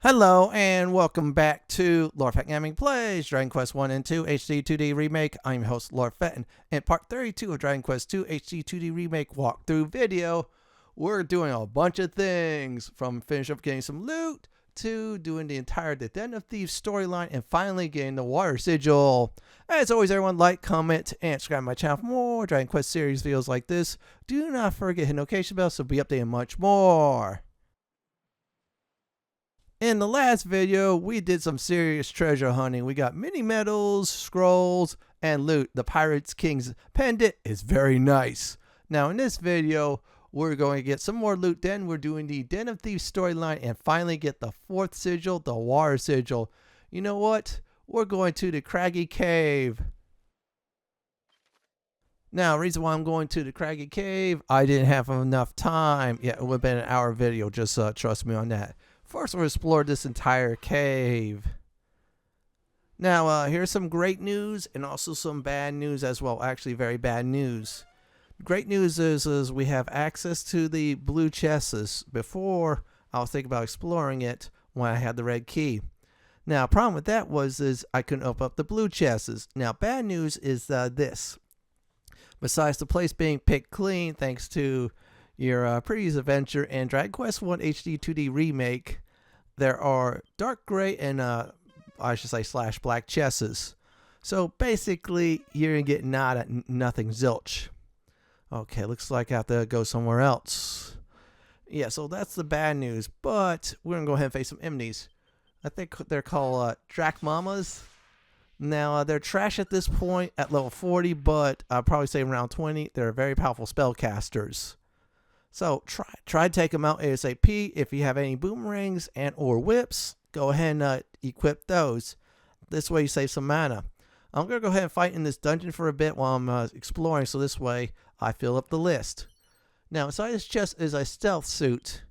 Hello and welcome back to Lord Fett Gaming Plays Dragon Quest 1 and 2 HD-2D Remake. I'm your host Lord Fett, and in part 32 of Dragon Quest 2 HD-2D Remake walkthrough video, we're doing a bunch of things, from finish up getting some loot, to doing the entire Den of Thieves storyline, and finally getting the Water Sigil. As always, everyone like, comment, and subscribe to my channel for more Dragon Quest series videos like this. Do not forget to hit the notification bell so be updated much more. In the last video, we did some serious treasure hunting. We got mini medals, scrolls, and loot. The Pirate's King's pendant is very nice. Now in this video, we're going to get some more loot. Then we're doing the Den of Thieves storyline and finally get the 4th sigil, the Water Sigil. You know what? We're going to the Craggy Cave. Now, the reason why I'm going to the Craggy Cave, I didn't have enough time. Yeah, it would have been an hour video, just trust me on that. First, we'll explore this entire cave. Now, here's some great news and also some bad news as well. Actually, very bad news. Great news is we have access to the blue chests. Before, I was thinking about exploring it when I had the red key. Now, problem with that is I couldn't open up the blue chests. Now, bad news is this. Besides the place being picked clean, thanks to your previous adventure in Dragon Quest 1 HD-2D Remake, there are dark gray and I should say / black chests. So basically, you're gonna get nothing zilch. Okay, looks like I have to go somewhere else. Yeah, so that's the bad news. But we're gonna go ahead and face some enemies. I think they're called Drachmamas. Now they're trash at this point at level 40, but I'd probably say around 20. They're very powerful spellcasters. So try to take them out ASAP. If you have any boomerangs and or whips, go ahead and equip those. This way you save some mana. I'm going to go ahead and fight in this dungeon for a bit while I'm exploring, so this way I fill up the list. Now inside this chest is a stealth suit.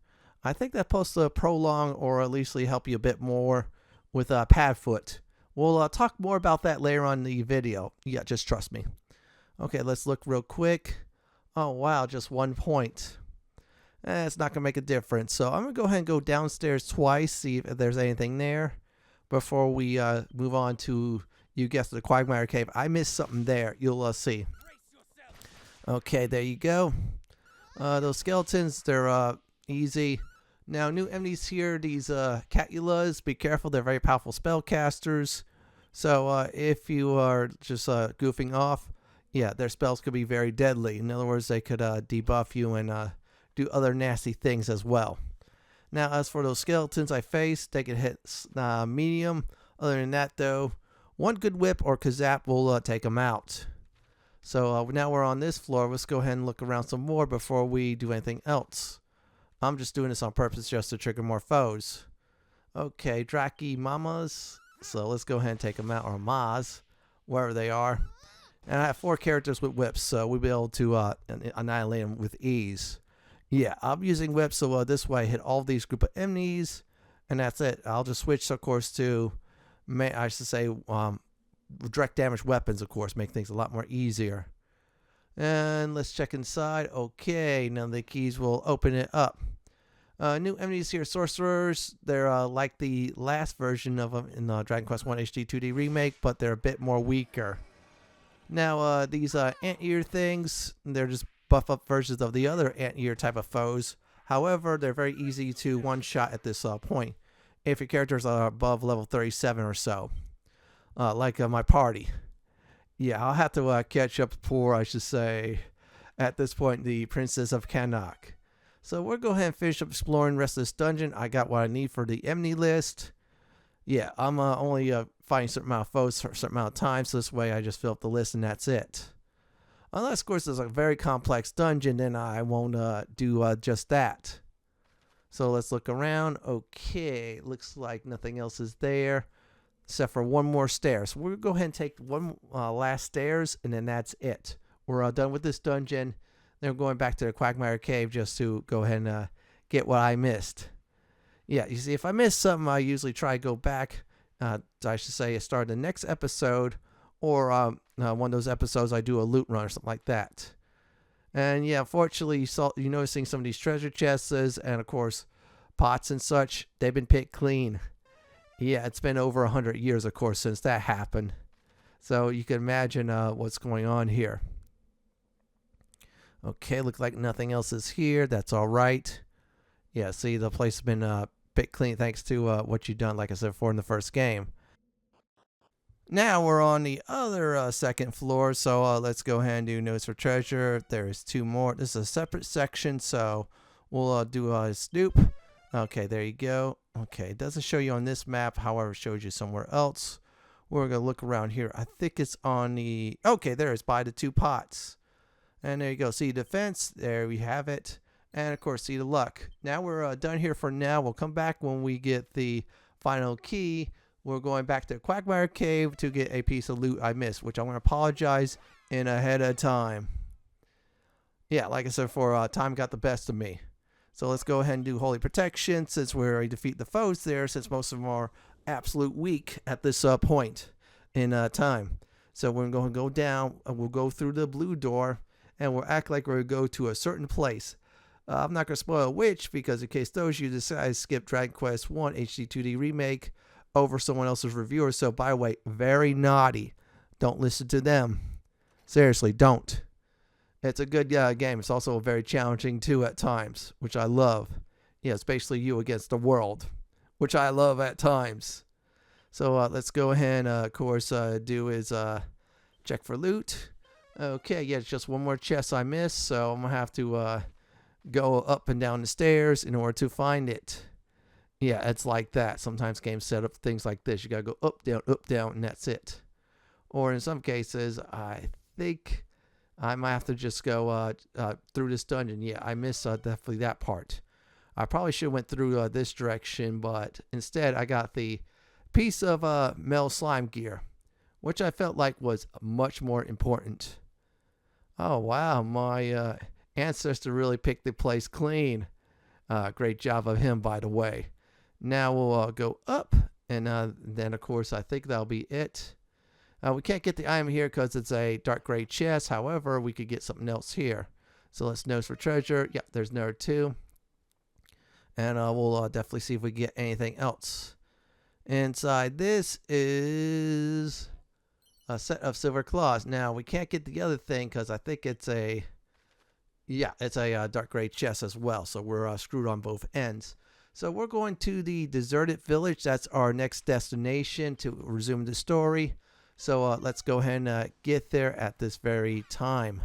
I think that's supposed to prolong or at least help you a bit more with Padfoot. We'll talk more about that later on in the video. Yeah, just trust me. Okay, let's look real quick. Oh wow, just 1 point. It's not going to make a difference. So I'm going to go ahead and go downstairs twice, see if there's anything there before we move on to, you guessed it, the Quagmire Cave. I missed something there. You'll see. Okay, there you go. Those skeletons, they're easy. Now, new enemies here, these Catulas. Be careful, they're very powerful spellcasters. So if you are just goofing off, yeah, their spells could be very deadly. In other words, they could debuff you and do other nasty things as well. Now, as for those skeletons I faced, they can hit medium. Other than that, though, one good whip or kazap will take them out. So now we're on this floor. Let's go ahead and look around some more before we do anything else. I'm just doing this on purpose just to trigger more foes. Okay, Draki Mamas. So let's go ahead and take them out, or Maz, wherever they are. And I have 4 characters with whips, so we'll be able to annihilate them with ease. Yeah, I'm using whips, so this way I hit all these group of enemies, and that's it. I'll just switch, of course, to, I should say, direct damage weapons, of course, make things a lot more easier. And let's check inside. Okay, now the keys will open it up. New enemies here, sorcerers. They're like the last version of them in Dragon Quest 1 HD-2D Remake, but they're a bit more weaker. Now, these anteater things, they're just buff up versions of the other anteater type of foes. However, they're very easy to one-shot at this point if your characters are above level 37 or so. Like my party. Yeah, I'll have to catch up for, I should say, at this point, the Princess of Canuck. So we'll go ahead and finish up exploring the rest of this dungeon. I got what I need for the enemy list. Yeah, I'm only fighting a certain amount of foes for a certain amount of time, so this way I just fill up the list and that's it. Unless, of course, there's a very complex dungeon, then I won't do just that. So let's look around. Okay, looks like nothing else is there except for one more stair. So we'll go ahead and take one last stairs, and then that's it. We're done with this dungeon. Then we're going back to the Quagmire Cave just to go ahead and get what I missed. Yeah, you see, if I miss something, I usually try to go back. I should say, start the next episode, or one of those episodes I do a loot run or something like that. And yeah, unfortunately, you're noticing some of these treasure chests, and of course, pots and such, they've been picked clean. Yeah, it's been over 100 years, of course, since that happened. So you can imagine what's going on here. Okay, looks like nothing else is here. That's all right. Yeah, see, the place has been picked clean thanks to what you've done, like I said before, in the first game. Now we're on the other second floor, so let's go ahead and do notes for treasure. There's 2 more. This is a separate section, so we'll do a snoop. Okay, there you go. Okay, it doesn't show you on this map, however, it shows you somewhere else. We're going to look around here. I think it's on the... Okay, there it's by the 2 pots. And there you go. See defense. There we have it. And, of course, see the luck. Now we're done here for now. We'll come back when we get the final key. We're going back to Quagmire Cave to get a piece of loot I missed, which I'm going to apologize in ahead of time. Yeah, like I said before, time got the best of me. So let's go ahead and do Holy Protection since we already defeat the foes there, since most of them are absolute weak at this point in time. So we're going to go down, and we'll go through the blue door, and we'll act like we're going to go to a certain place. I'm not going to spoil which, because in case those of you decide to skip Dragon Quest 1 HD-2D Remake over someone else's reviewer. So, by the way, very naughty. Don't listen to them. Seriously, don't. It's a good game. It's also very challenging, too, at times, which I love. Yeah, it's basically you against the world, which I love at times. So, let's go ahead and, of course, do is check for loot. Okay, yeah, it's just one more chest I missed, so I'm going to have to go up and down the stairs in order to find it. Yeah, it's like that. Sometimes games set up things like this. You got to go up, down, and that's it. Or in some cases, I think I might have to just go through this dungeon. Yeah, I missed definitely that part. I probably should have went through this direction, but instead I got the piece of metal slime gear, which I felt like was much more important. Oh, wow. My ancestor really picked the place clean. Great job of him, by the way. Now we'll go up, and then, of course, I think that'll be it. We can't get the item here because it's a dark gray chest. However, we could get something else here. So let's nose for treasure. Yep, there's number 2. And we'll definitely see if we get anything else. Inside this is a set of silver claws. Now, we can't get the other thing because I think it's a... Yeah, it's a dark gray chest as well. So we're screwed on both ends. So we're going to the deserted village. That's our next destination to resume the story. So let's go ahead and get there at this very time.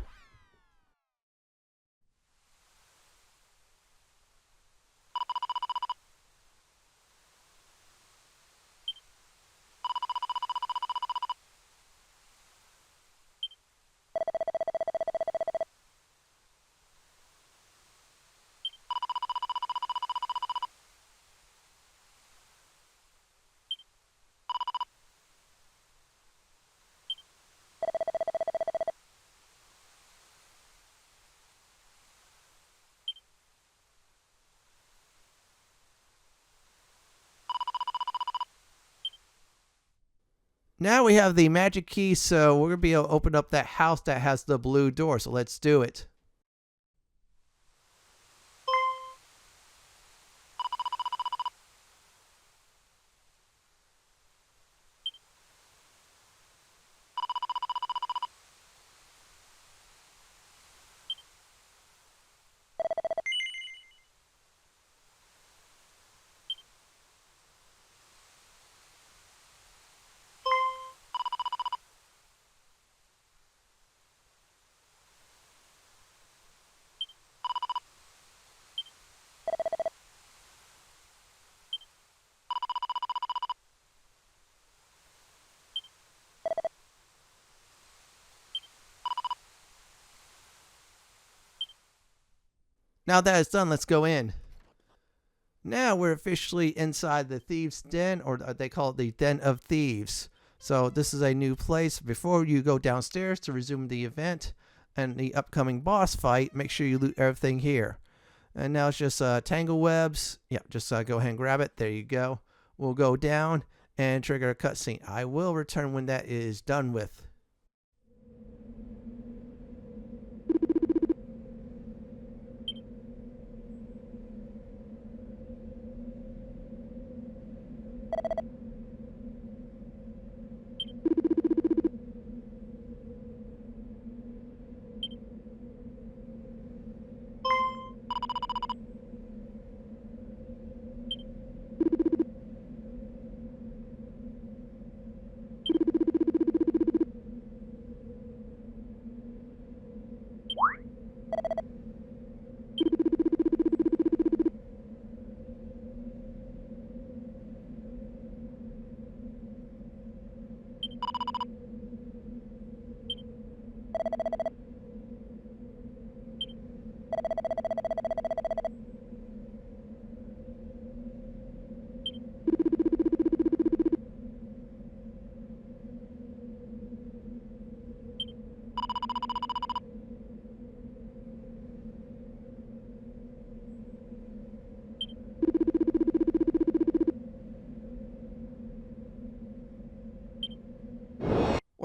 Now we have the magic key, so we're going to be able to open up that house that has the blue door. So let's do it. Now that it's done, let's go in. Now we're officially inside the Thieves' Den, or they call it the Den of Thieves. So this is a new place. Before you go downstairs to resume the event and the upcoming boss fight, make sure you loot everything here. And now it's just tangle webs. Yeah, just go ahead and grab it. There you go. We'll go down and trigger a cutscene. I will return when that is done with.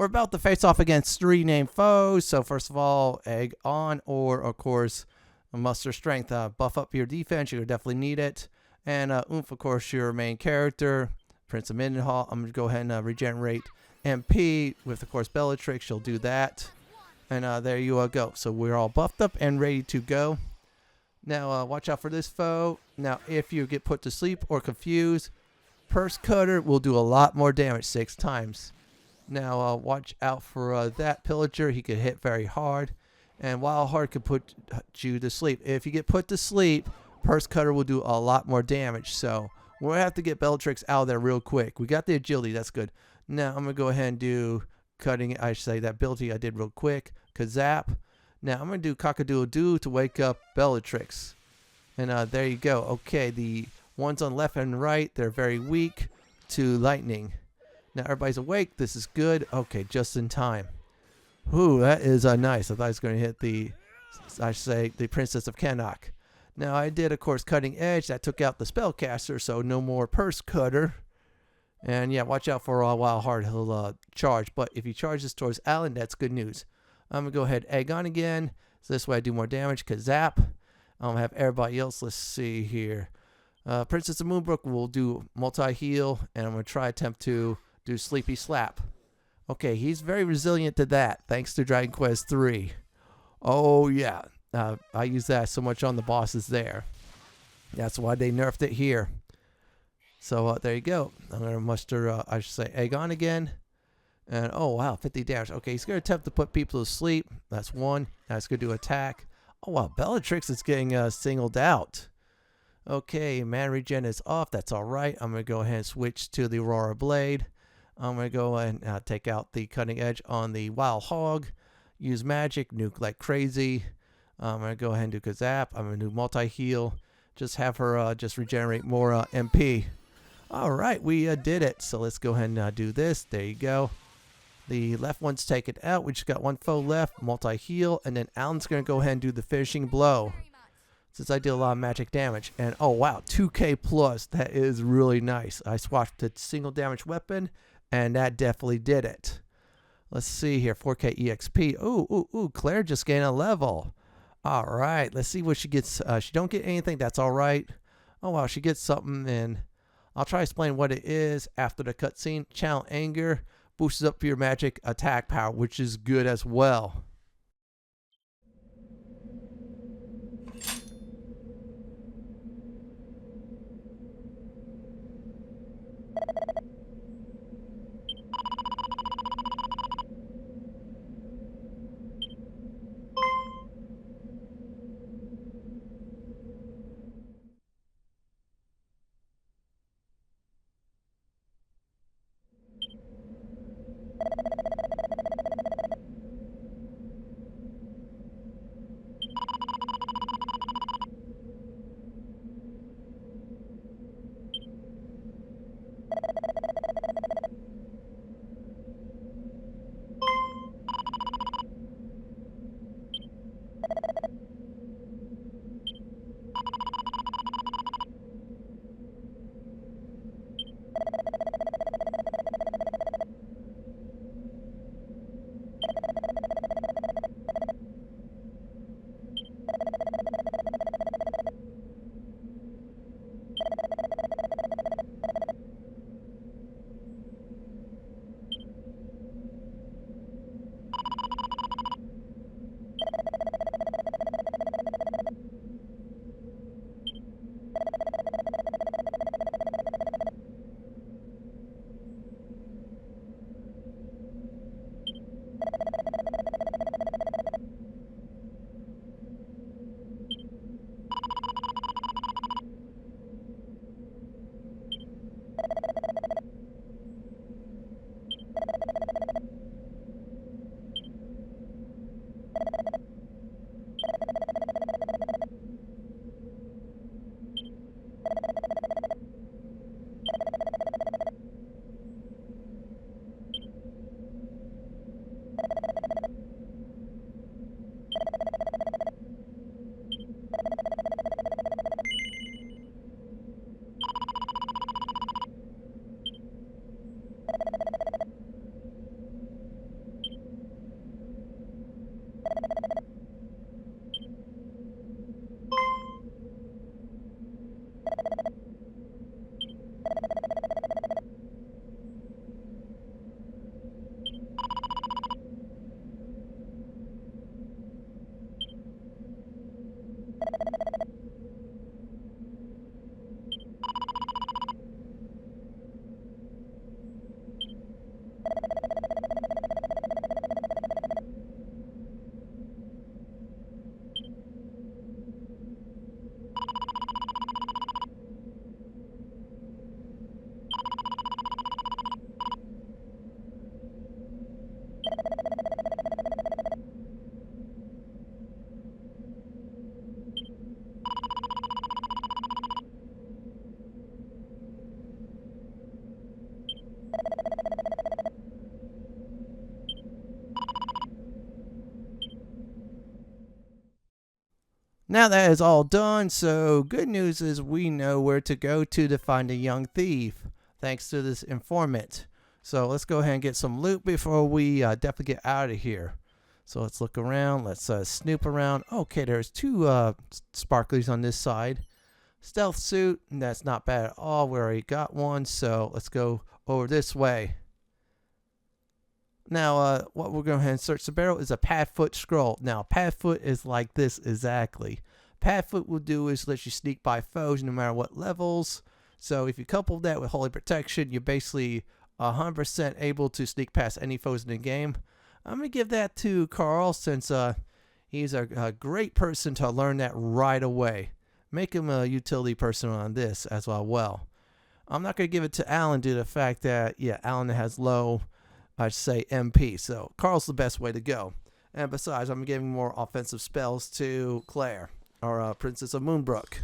we're about to face off against 3 named foes. So first of all, egg on, or of course, muster strength. Buff up your defense. You'll definitely need it. And Oomph, of course, your main character, Prince of Mindenhall. I'm going to go ahead and regenerate MP with, of course, Bellatrix. She'll do that. And there you go. So we're all buffed up and ready to go. Now, watch out for this foe. Now, if you get put to sleep or confused, Purse Cutter will do a lot more damage, 6 times. Now, watch out for that Pillager. He could hit very hard. And Wild Heart could put you to sleep. If you get put to sleep, Purse Cutter will do a lot more damage. So, we're going to have to get Bellatrix out of there real quick. We got the agility. That's good. Now, I'm going to go ahead and do cutting. I should say that ability I did real quick. Kazap. Now, I'm going to do Cock-a-doodle-doo to wake up Bellatrix. And there you go. Okay, the ones on left and right, they're very weak to lightning. Now, everybody's awake. This is good. Okay, just in time. Ooh, that is nice. I thought I was going to hit the, I should say, the Princess of Canuck. Now, I did, of course, Cutting Edge. That took out the Spellcaster, so no more Purse Cutter. And, yeah, watch out for Wild Heart. He'll charge. But if he charges towards Alan, that's good news. I'm going to go ahead egg on again. So this way I do more damage. Kazap. I'm going to have everybody else. Let's see here. Princess of Moonbrook will do multi-heal. And I'm going to try attempt to do Sleepy Slap. Okay, he's very resilient to that. Thanks to Dragon Quest III. Oh, yeah. I use that so much on the bosses there. That's why they nerfed it here. So there you go. I'm going to muster, I should say, egg on again. And, oh, wow, 50 damage. Okay, he's going to attempt to put people to sleep. That's 1. That's going to do attack. Oh, wow, Bellatrix is getting singled out. Okay, man regen is off. That's all right. I'm going to go ahead and switch to the Aurora Blade. I'm going to go and take out the Cutting Edge on the Wild Hog. Use magic, nuke like crazy. I'm going to go ahead and do Kazap. I'm going to do multi-heal. Just have her just regenerate more MP. All right, we did it. So let's go ahead and do this. There you go. The left one's taken out. We just got 1 foe left. Multi-heal. And then Alan's going to go ahead and do the finishing blow. Since I did a lot of magic damage. And, oh, wow, 2k plus. That is really nice. I swapped to single damage weapon. And that definitely did it. Let's see here. 4k EXP. Ooh. Claire just gained a level. All right. Let's see what she gets. She don't get anything. That's all right. Oh, wow. She gets something. And I'll try to explain what it is after the cutscene. Channel Anger. Boosts up your magic attack power, which is good as well. Now that is all done, so good news is we know where to go to find a young thief, thanks to this informant. So let's go ahead and get some loot before we definitely get out of here. So let's look around, let's snoop around. Okay, there's two sparklies on this side. Stealth suit, that's not bad at all. We already got one, so let's go over this way. Now, what we're going to go ahead and search the barrel is a Padfoot scroll. Now, Padfoot is like this exactly. Padfoot will do is let you sneak by foes no matter what levels. So if you couple that with Holy Protection, you're basically 100% able to sneak past any foes in the game. I'm going to give that to Carl since he's a great person to learn that right away. Make him a utility person on this as well. I'm not going to give it to Alan due to the fact that, yeah, Alan has low, I'd say, MP. So Carl's the best way to go. And besides, I'm giving more offensive spells to Claire, or Princess of Moonbrook.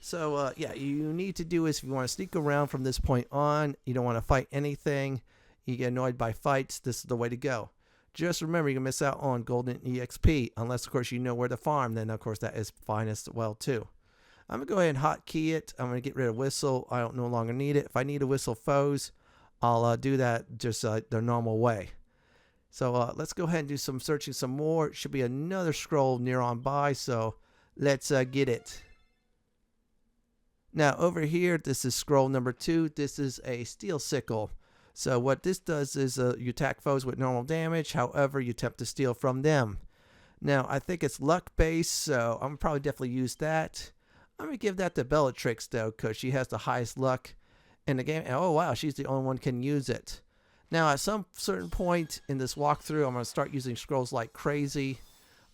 So, yeah, you need to do is if you want to sneak around from this point on, you don't want to fight anything, you get annoyed by fights, this is the way to go. Just remember, you can miss out on golden EXP, unless, of course, you know where to farm. Then, of course, that is fine as well, too. I'm going to go ahead and hotkey it. I'm going to get rid of whistle. I don't no longer need it. If I need to whistle foes, I'll do that just the normal way. So let's go ahead and do some searching some more. Should be another scroll near on by, so let's get it. Now over here, this is scroll number 2. This is a steel sickle. So what this does is you attack foes with normal damage. However, you attempt to steal from them. Now I think it's luck based, so I'm probably definitely use that. I'm going to give that to Bellatrix, though, because she has the highest luck in the game. And, oh, wow, she's the only one who can use it. Now, at some certain point in this walkthrough, I'm going to start using scrolls like crazy.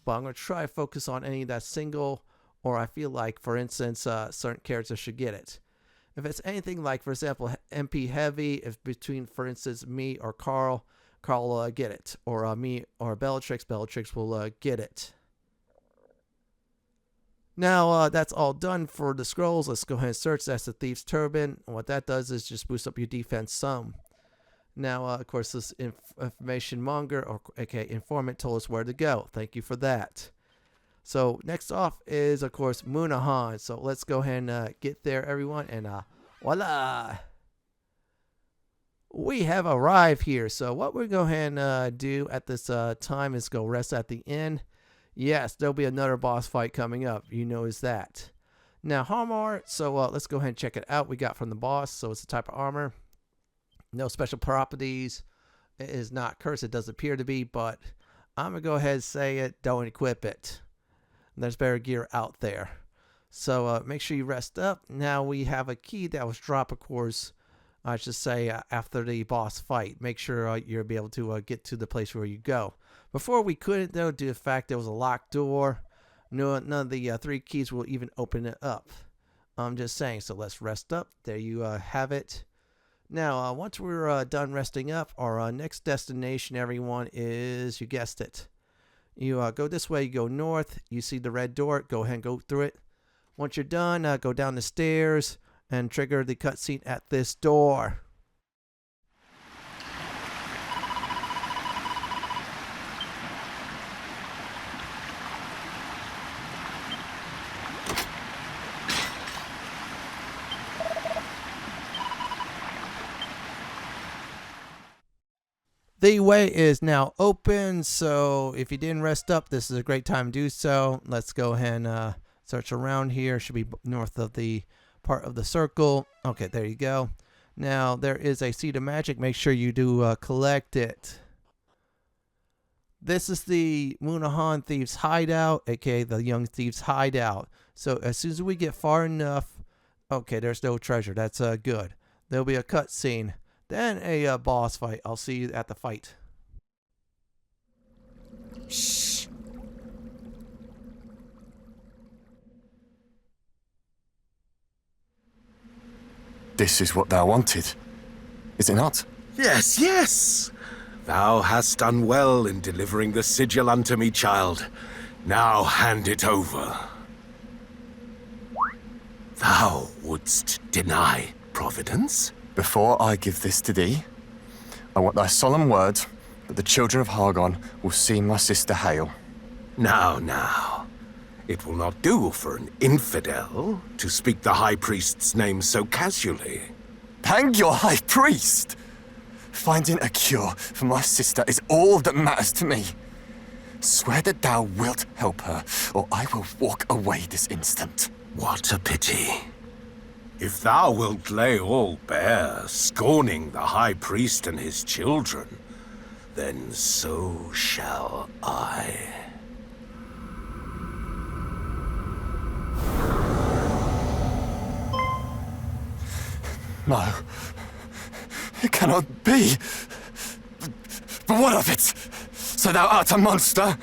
But I'm going to try to focus on any that's single, or I feel like, for instance, certain characters should get it. If it's anything like, for example, MP heavy, if between, for instance, me or Carl will get it. Or me or Bellatrix will get it. Now, that's all done for the scrolls. Let's go ahead and search. That's the Thief's Turban. And what that does is just boost up your defense some. Now, of course, this information monger, or aka informant, told us where to go. Thank you for that. So, next off is, of course, Moonahan. So, let's go ahead and get there, everyone. And voila! We have arrived here. So, what we're going to go ahead and do at this time is go rest at the inn. Yes, there'll be another boss fight coming up. You notice that. Now, armor. So let's go ahead and check it out. We got from the boss. So it's a type of armor. No special properties. It is not cursed. It does appear to be, but I'm going to go ahead and say it. Don't equip it. There's better gear out there. So make sure you rest up. Now we have a key that was dropped, of course, I should say, after the boss fight. Make sure you'll be able to get to the place where you go. Before we couldn't, though, due to the fact there was a locked door. None of the 3 keys will even open it up. I'm just saying, so let's rest up. There you have it. Now, once we're done resting up, our next destination, everyone, is, you guessed it. You go this way, you go north, you see the red door, go ahead and go through it. Once you're done, go down the stairs and trigger the cutscene at this door. The way is now open, so if you didn't rest up, this is a great time to do so. Let's go ahead and search around here. Should be north of the part of the circle. Okay, there you go. Now, there is a seed of magic. Make sure you do collect it. This is the Moonahan Thieves Hideout, aka the Young Thieves Hideout. So as soon as we get far enough, okay, there's no treasure. That's good. There'll be a cutscene. Then a boss fight. I'll see you at the fight. Shh. This is what thou wanted, is it not? Yes, yes! Thou hast done well in delivering the sigil unto me, child. Now hand it over. Thou wouldst deny Providence? Before I give this to thee, I want thy solemn word that the children of Hargon will see my sister Hale. Now, It will not do for an infidel to speak the High Priest's name so casually. Hang your High Priest! Finding a cure for my sister is all that matters to me. Swear that thou wilt help her, or I will walk away this instant. What a pity. If thou wilt lay all bare, scorning the High Priest and his children, then so shall I. No. It cannot be. But what of it? So thou art a monster?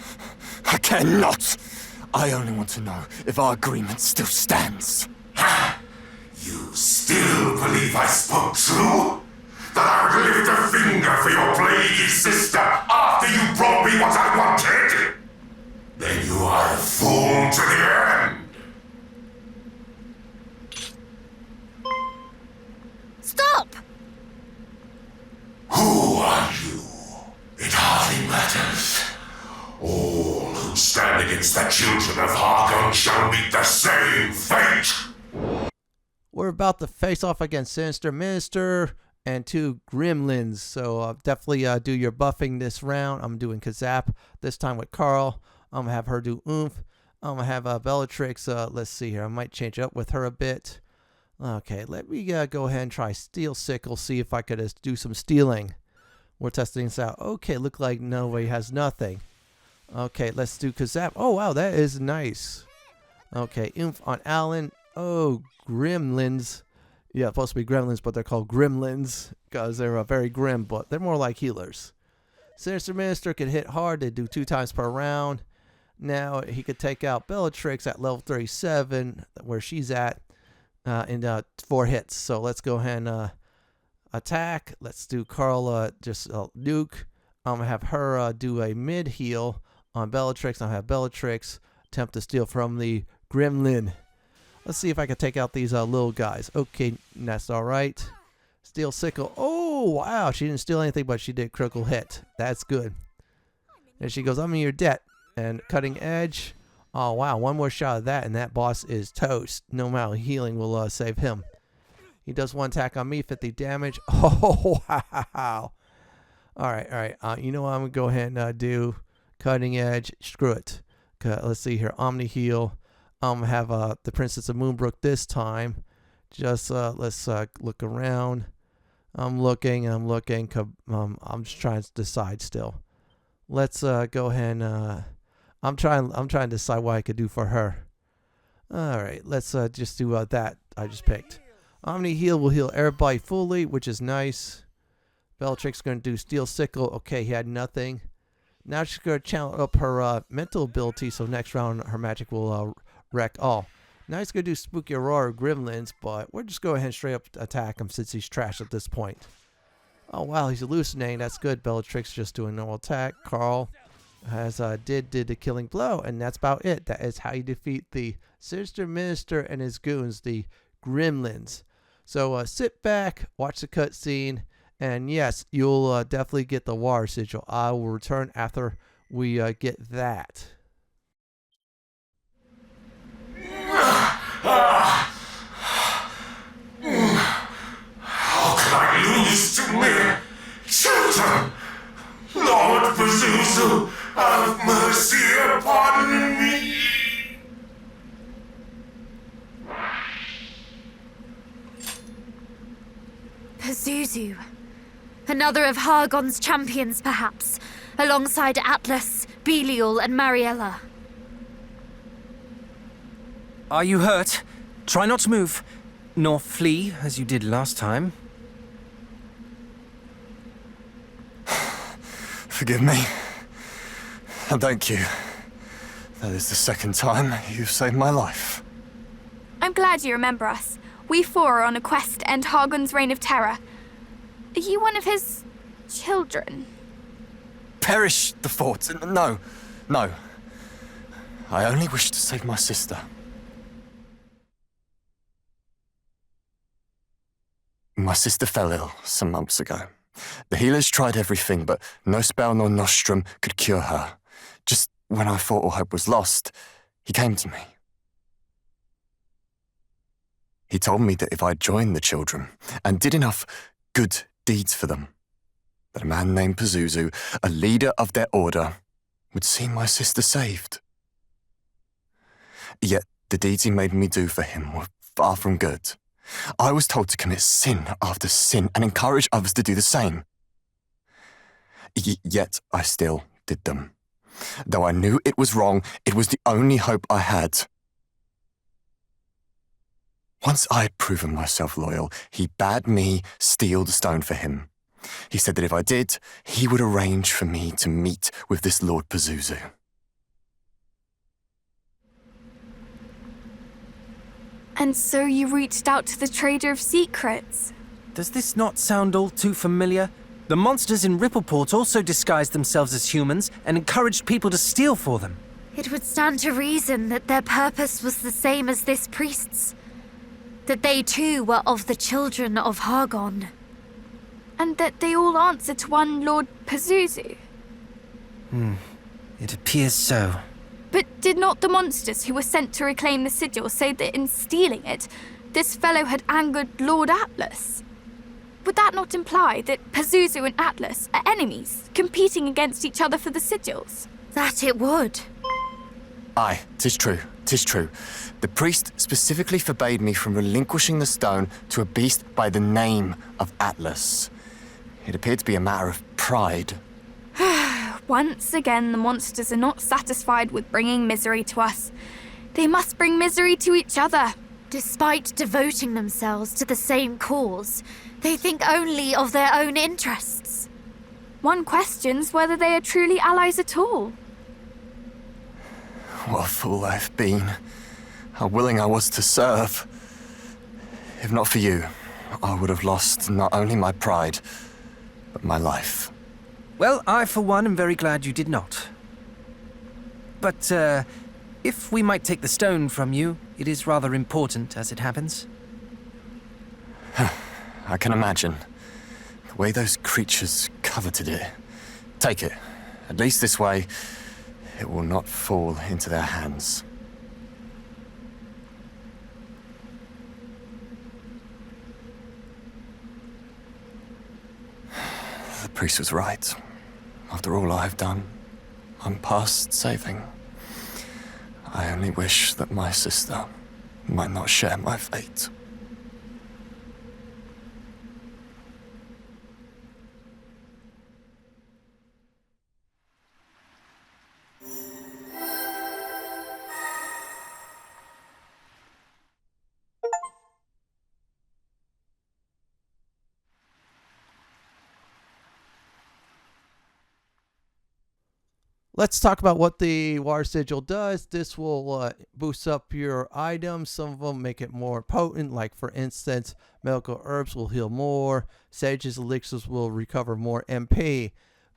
I care not. I only want to know if our agreement still stands. You still believe I spoke true? That I would lift a finger for your plaguey sister after you brought me what I wanted? Then you are a fool to the end. Stop! Who are you? It hardly matters. All who stand against the children of Hargon shall meet the same fate. We're about to face off against Sinister Minister and 2 gremlins. So definitely do your buffing this round. I'm doing Kazap this time with Carl. I'm going to have her do Oomph. I'm going to have Bellatrix. Let's see here. I might change up with her a bit. Okay, let me go ahead and try Steel Sickle. See if I could just do some stealing. We're testing this out. Okay, look like nobody has nothing. Okay, let's do Kazap. Oh, wow, that is nice. Okay, Oomph on Alan. Oh, gremlins. Yeah, supposed to be gremlins, but they're called gremlins because they're very grim, but they're more like healers. Sinister Minister could hit hard. They do 2 times per round. Now he could take out Bellatrix at level 37, where she's at, in 4 hits. So let's go ahead and attack. Let's do Carl just nuke. I'm going to have her do a mid heal on Bellatrix. I'll have Bellatrix attempt to steal from the gremlin. Let's see if I can take out these little guys. Okay, that's all right. Steel Sickle. Oh, wow. She didn't steal anything, but she did critical hit. That's good. And she goes, I'm in your debt. And Cutting Edge. Oh, wow. 1 more shot of that, and that boss is toast. No amount of healing will save him. He does 1 attack on me, 50 damage. Oh, wow. All right. You know what I'm going to go ahead and do? Cutting Edge. Screw it. Let's see here. Omni Heal. I'm going to have the Princess of Moonbrook this time. Just let's look around. I'm looking. I'm just trying to decide still. Let's go ahead and I'm trying to decide what I could do for her. All right, let's just do that I just picked. Omni Heal will heal everybody fully, which is nice. Bellatrix going to do Steel Sickle. Okay, he had nothing. Now she's going to channel up her mental ability, so next round her magic will wreck all. Now he's going to do Spooky Aurora Gremlins, but we're just going ahead and straight up attack him since he's trash at this point. Oh, wow, he's hallucinating. That's good. Bellatrix just doing normal attack. Carl has did the killing blow, and that's about it. That is how you defeat the Sinister Minister and his goons, the gremlins. So sit back, watch the cutscene, and yes, you'll definitely get the Water Sigil. I will return after we get that. How can I lose to mere children? Lord Pazuzu, have mercy upon me. Pazuzu. Another of Hargon's champions, perhaps, alongside Atlas, Belial, and Mariella. Are you hurt? Try not to move, nor flee as you did last time. Forgive me. And thank you. That is the 2nd time you've saved my life. I'm glad you remember us. We 4 are on a quest to end Hargon's reign of terror. Are you one of his children? Perish the thoughts. No. I only wish to save my sister. My sister fell ill some months ago. The healers tried everything, but no spell nor nostrum could cure her. Just when I thought all hope was lost, He came to me. He told me that if I joined the children and did enough good deeds for them, that a man named Pazuzu, a leader of their order, would see my sister saved. Yet the deeds he made me do for him were far from good. I was told to commit sin after sin and encourage others to do the same. Yet I still did them. Though I knew it was wrong, it was the only hope I had. Once I had proven myself loyal, he bade me steal the stone for him. He said that if I did, he would arrange for me to meet with this Lord Pazuzu. And so you reached out to the Trader of Secrets. Does this not sound all too familiar? The monsters in Rippleport also disguised themselves as humans and encouraged people to steal for them. It would stand to reason that their purpose was the same as this priest's. That they too were of the children of Hargon. And that they all answer to one Lord Pazuzu. It appears so. But did not the monsters who were sent to reclaim the sigil say that in stealing it, this fellow had angered Lord Atlas? Would that not imply that Pazuzu and Atlas are enemies, competing against each other for the sigils? That it would. Aye, 'tis true, 'tis true. The priest specifically forbade me from relinquishing the stone to a beast by the name of Atlas. It appeared to be a matter of pride. Once again, the monsters are not satisfied with bringing misery to us. They must bring misery to each other. Despite devoting themselves to the same cause, they think only of their own interests. One questions whether they are truly allies at all. What a fool I've been. How willing I was to serve. If not for you, I would have lost not only my pride, but my life. Well, I for one am very glad you did not. But, if we might take the stone from you, it is rather important as it happens. I can imagine. The way those creatures coveted it. Take it. At least this way, it will not fall into their hands. The priest was right. After all I've done, I'm past saving. I only wish that my sister might not share my fate. Let's talk about what the Water Sigil does. This will boost up your items. Some of them make it more potent, like for instance, medical herbs will heal more. Sage's elixirs will recover more MP.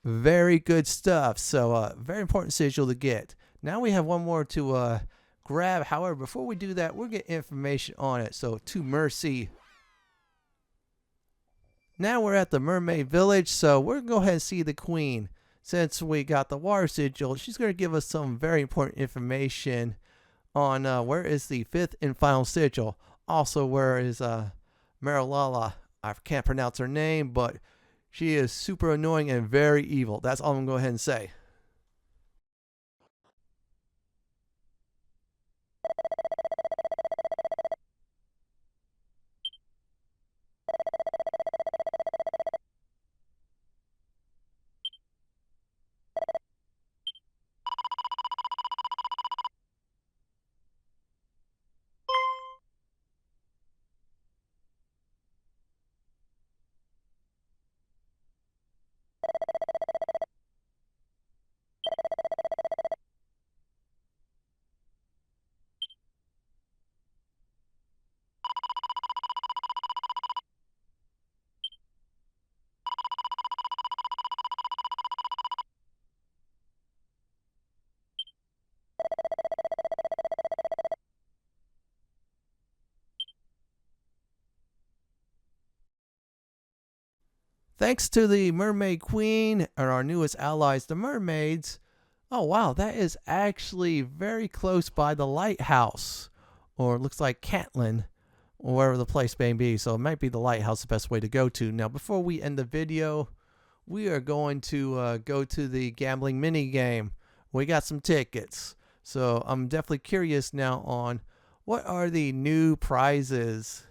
Very good stuff. So very important sigil to get. Now we have one more to grab. However, before we do that, we'll get information on it. So to Mersea. Now we're at the Mermaid village. So we're going to go ahead and see the queen. Since we got the Water Sigil, she's going to give us some very important information on where is the fifth and final sigil. Also, where is Mariella? I can't pronounce her name, but she is super annoying and very evil. That's all I'm going to go ahead and say. Thanks to the Mermaid Queen and our newest allies, the Mermaids, Oh wow, that is actually very close by the lighthouse. Or it looks like Catlin, or wherever the place may be. So it might be the lighthouse the best way to go to. Now before we end the video, we are going to go to the gambling mini game. We got some tickets. So I'm definitely curious now on what are the new prizes.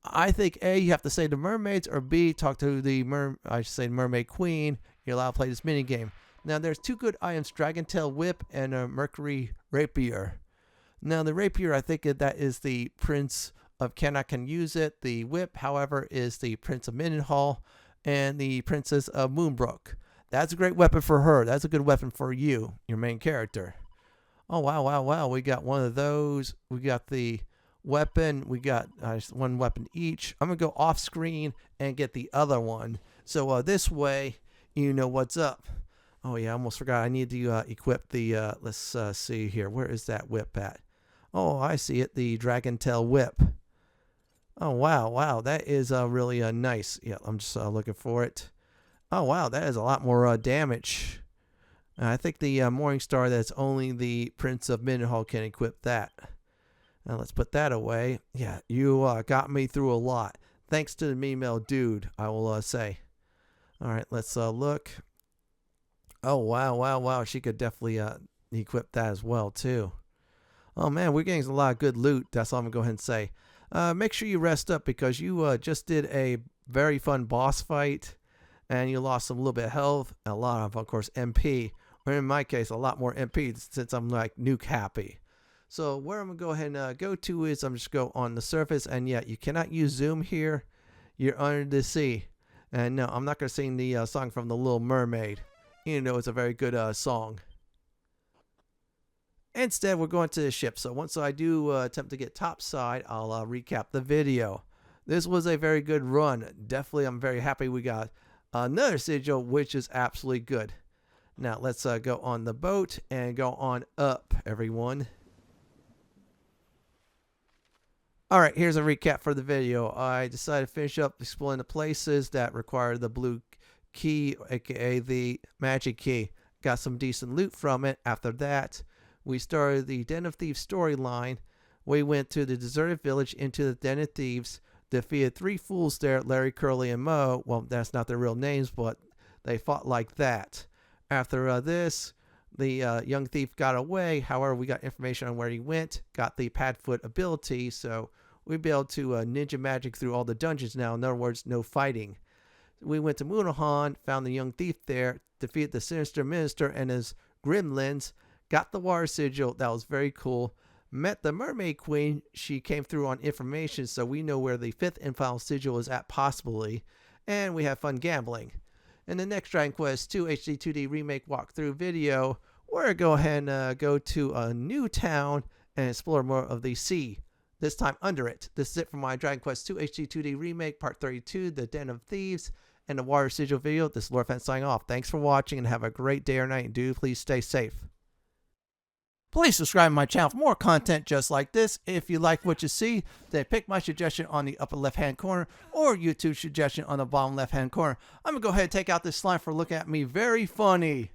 I think A, you have to say the mermaids, or B, talk to the mermaid queen. You're allowed to play this mini game. Now there's two good items, Dragontail whip and a Mercury Rapier. Now the Rapier, I think that is the Prince of Cannot Can use it. The whip, however, is the Prince of Mendenhall and the Princess of Moonbrook. That's a great weapon for her. That's a good weapon for you, your main character. Oh wow, wow, wow. We got one of those. We got the weapon. We got one weapon each. I'm going to go off screen and get the other one. So this way, you know what's up. Oh yeah, I almost forgot. I need to equip the, let's see here. Where is that whip at? Oh, I see it. The Dragontail whip. Oh wow, wow. That is really nice. Yeah, I'm just looking for it. Oh wow, that is a lot more damage. I think the Morningstar, that's only the Prince of Mendenhall can equip that. Now let's put that away. Yeah, you got me through a lot. Thanks to the female dude, I will say. All right, let's look. Oh, wow, wow, wow. She could definitely equip that as well, too. Oh, man, we're getting a lot of good loot. That's all I'm going to go ahead and say. Make sure you rest up because you just did a very fun boss fight. And you lost a little bit of health. A lot of course, MP. Or in my case, a lot more MP since I'm like nuke happy. So where I'm going to go ahead and go to is I'm just go on the surface. And yeah, you cannot use zoom here. You're under the sea. And no, I'm not going to sing the song from The Little Mermaid. Even though it's a very good song. Instead, we're going to the ship. So once I do attempt to get topside, I'll recap the video. This was a very good run. Definitely, I'm very happy we got another sigil, which is absolutely good. Now, let's go on the boat and go on up, everyone. Alright, here's a recap for the video. I decided to finish up exploring the places that require the blue key, aka the magic key. Got some decent loot from it. After that, we started the Den of Thieves storyline. We went to the deserted village into the Den of Thieves, defeated 3 fools there, Larry, Curly, and Mo. Well, that's not their real names, but they fought like that. After this, the young thief got away. However, we got information on where he went, got the Padfoot ability, so we'd be able to ninja magic through all the dungeons now. In other words, no fighting. We went to Moonahan, found the young thief there, defeated the Sinister Minister and his gremlins, got the Water Sigil. That was very cool. Met the Mermaid Queen. She came through on information, so we know where the 5th and final sigil is at, possibly. And we have fun gambling. In the next Dragon Quest II HD-2D remake walkthrough video, we're going to go ahead and go to a new town and explore more of the sea. This time under it. This is it for my Dragon Quest II HD-2D remake part 32, the Den of Thieves, and the Water Sigil video. This is LordFan signing off. Thanks for watching and have a great day or night. And do please stay safe. Please subscribe to my channel for more content just like this. If you like what you see, then pick my suggestion on the upper left hand corner or YouTube suggestion on the bottom left hand corner. I'm going to go ahead and take out this slime for looking at me very funny.